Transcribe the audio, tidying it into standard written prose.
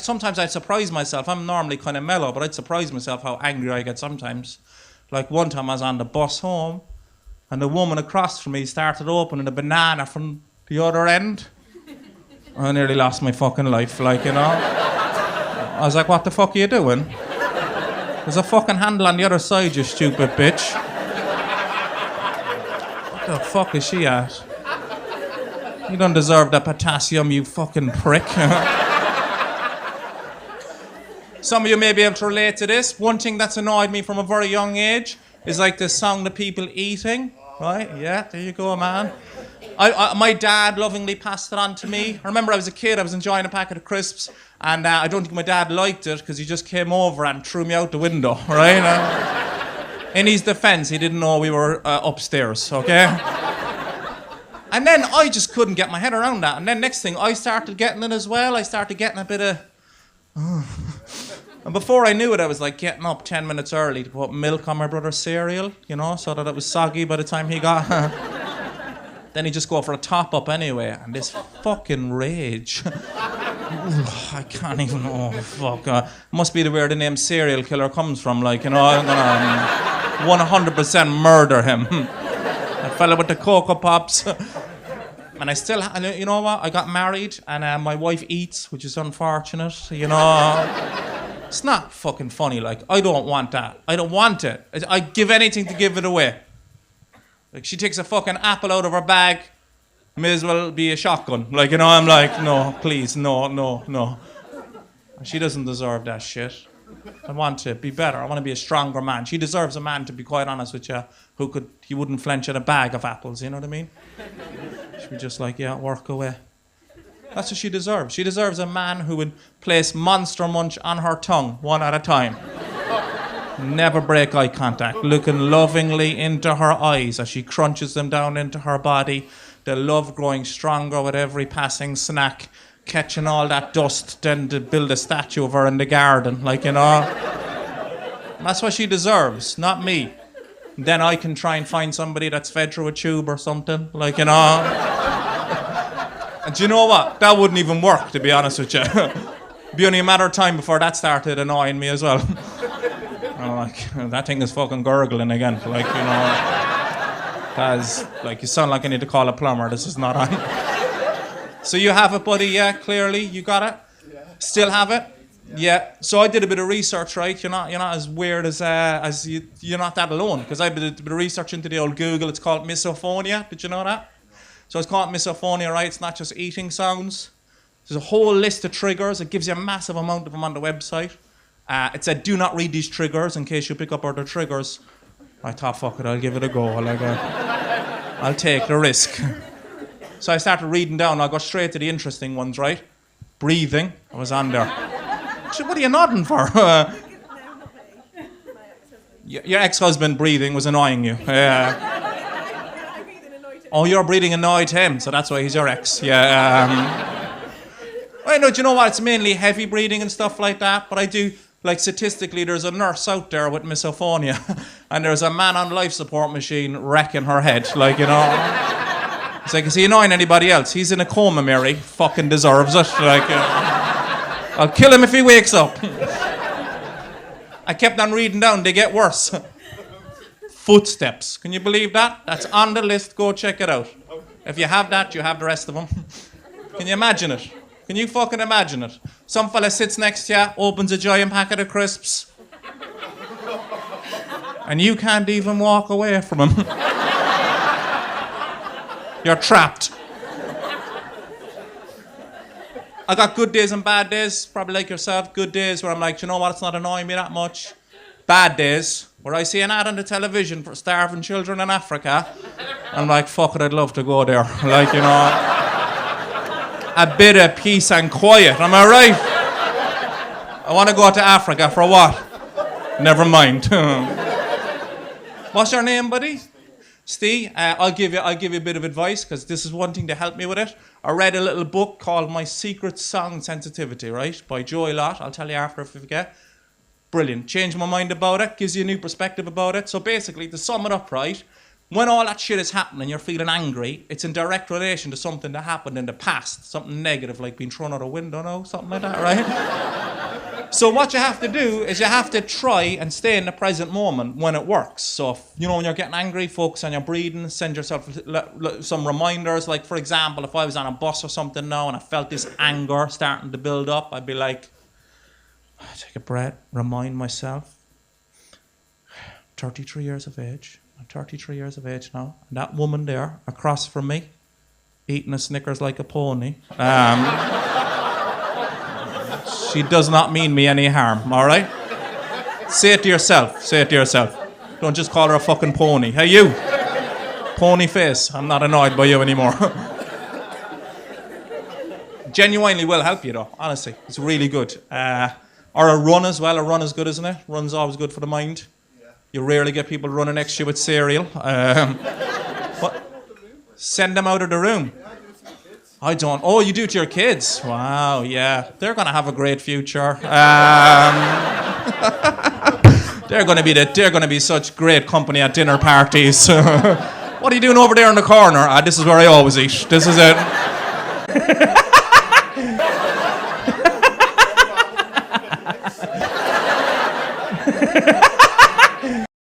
sometimes I'd surprise myself. I'm normally kind of mellow, but I'd surprise myself how angry I get sometimes. Like one time I was on the bus home, and the woman across from me started opening a banana from the other end. I nearly lost my fucking life, like, you know. I was like, what the fuck are you doing? There's a fucking handle on the other side, you stupid bitch. What the fuck is she at? You don't deserve the potassium, you fucking prick. Some of you may be able to relate to this. One thing that's annoyed me from a very young age is like the sound of people eating. Right? Yeah, there you go, man. My dad lovingly passed it on to me. I remember I was a kid, I was enjoying a packet of crisps, and I don't think my dad liked it because he just came over and threw me out the window, right? In his defense, he didn't know we were upstairs, okay? And then I just couldn't get my head around that. And then next thing, I started getting it as well. I started getting a bit of... And before I knew it, I was like getting up 10 minutes early to put milk on my brother's cereal, you know, so that it was soggy by the time he got... Then he'd just go for a top-up anyway, and this fucking rage. I can't even... Oh, fuck. Must be where the name serial killer comes from, like, you know, I'm gonna 100% murder him. That fella with the Cocoa Pops. And I still... You know what? I got married, and my wife eats, which is unfortunate, you know... It's not fucking funny, like, I don't want that. I don't want it. I'd give anything to give it away. Like, she takes a fucking apple out of her bag, may as well be a shotgun. Like, you know, I'm like, no, please, no. She doesn't deserve that shit. I want to be better. I want to be a stronger man. She deserves a man, to be quite honest with you, he wouldn't flinch at a bag of apples, you know what I mean? She'd be just like, yeah, work away. That's what she deserves. She deserves a man who would place Monster Munch on her tongue, one at a time. Never break eye contact, looking lovingly into her eyes as she crunches them down into her body, the love growing stronger with every passing snack, catching all that dust, then to build a statue of her in the garden, like, you know. That's what she deserves, not me. Then I can try and find somebody that's fed through a tube or something, like, you know. And do you know what? That wouldn't even work, to be honest with you. It'd be only a matter of time before that started annoying me as well. I'm like, that thing is fucking gurgling again, like, you know. Because, like, you sound like I need to call a plumber. This is not on. So you have it, buddy, yeah, clearly. You got it? Yeah. Still have it? Yeah. So I did a bit of research, right? You're not as weird as you're not that alone. Because I did a bit of research into the old Google. It's called Misophonia. Did you know that? So it's called Misophonia, right? It's not just eating sounds. There's a whole list of triggers. It gives you a massive amount of them on the website. It said, do not read these triggers in case you pick up other triggers. I thought, fuck it, I'll give it a go. I'll take the risk. So I started reading down. I'll go straight to the interesting ones, right? Breathing. I was on there. What are you nodding for? Your ex-husband breathing was annoying you. Oh, your breathing annoyed him, so that's why he's your ex. Yeah. Well, no, do you know what? It's mainly heavy breathing and stuff like that, but I do... Like, statistically, there's a nurse out there with misophonia, and there's a man on life support machine wrecking her head, like, you know. It's like, is he annoying anybody else? He's in a coma, Mary. Fucking deserves it. Like, I'll kill him if he wakes up. I kept on reading down. They get worse. Footsteps. Can you believe that? That's on the list. Go check it out. If you have that, you have the rest of them. Can you imagine it? Can you fucking imagine it? Some fella sits next to you, opens a giant packet of crisps, and you can't even walk away from him. You're trapped. I got good days and bad days, probably like yourself. Good days where I'm like, you know what, it's not annoying me that much. Bad days where I see an ad on the television for starving children in Africa. I'm like, fuck it, I'd love to go there. Like, you know... A bit of peace and quiet, am I right? I want to go to Africa for what? Never mind. What's your name, buddy? Steve. I'll give you a bit of advice, because this is one thing to help me with it. I read a little book called My Secret Song Sensitivity, right? By Joey Lott. I'll tell you after if you forget. Brilliant. Changed my mind about it. Gives you a new perspective about it. So basically, to sum it up, right? When all that shit is happening, you're feeling angry, it's in direct relation to something that happened in the past. Something negative, like being thrown out a window, no? Something like that, right? So what you have to do is you have to try and stay in the present moment when it works. So if, when you're getting angry, focus on your breathing, send yourself some reminders. Like, for example, if I was on a bus or something now and I felt this anger starting to build up, I'd be like, take a breath, remind myself, 33 years of age. I'm 33 years of age now. And that woman there across from me, eating a Snickers like a pony, she does not mean me any harm, all right? Say it to yourself. Say it to yourself. Don't just call her a fucking pony. Hey, you. Pony face. I'm not annoyed by you anymore. Genuinely will help you, though. Honestly. It's really good. Or a run as well. A run is good, isn't it? Run's always good for the mind. Yeah. You rarely get people running next to you with cereal. What? Send them out of the room. I don't. Oh, you do it to your kids? Wow, yeah. They're going to have a great future. They're going to be such great company at dinner parties. What are you doing over there in the corner? This is where I always eat. This is it.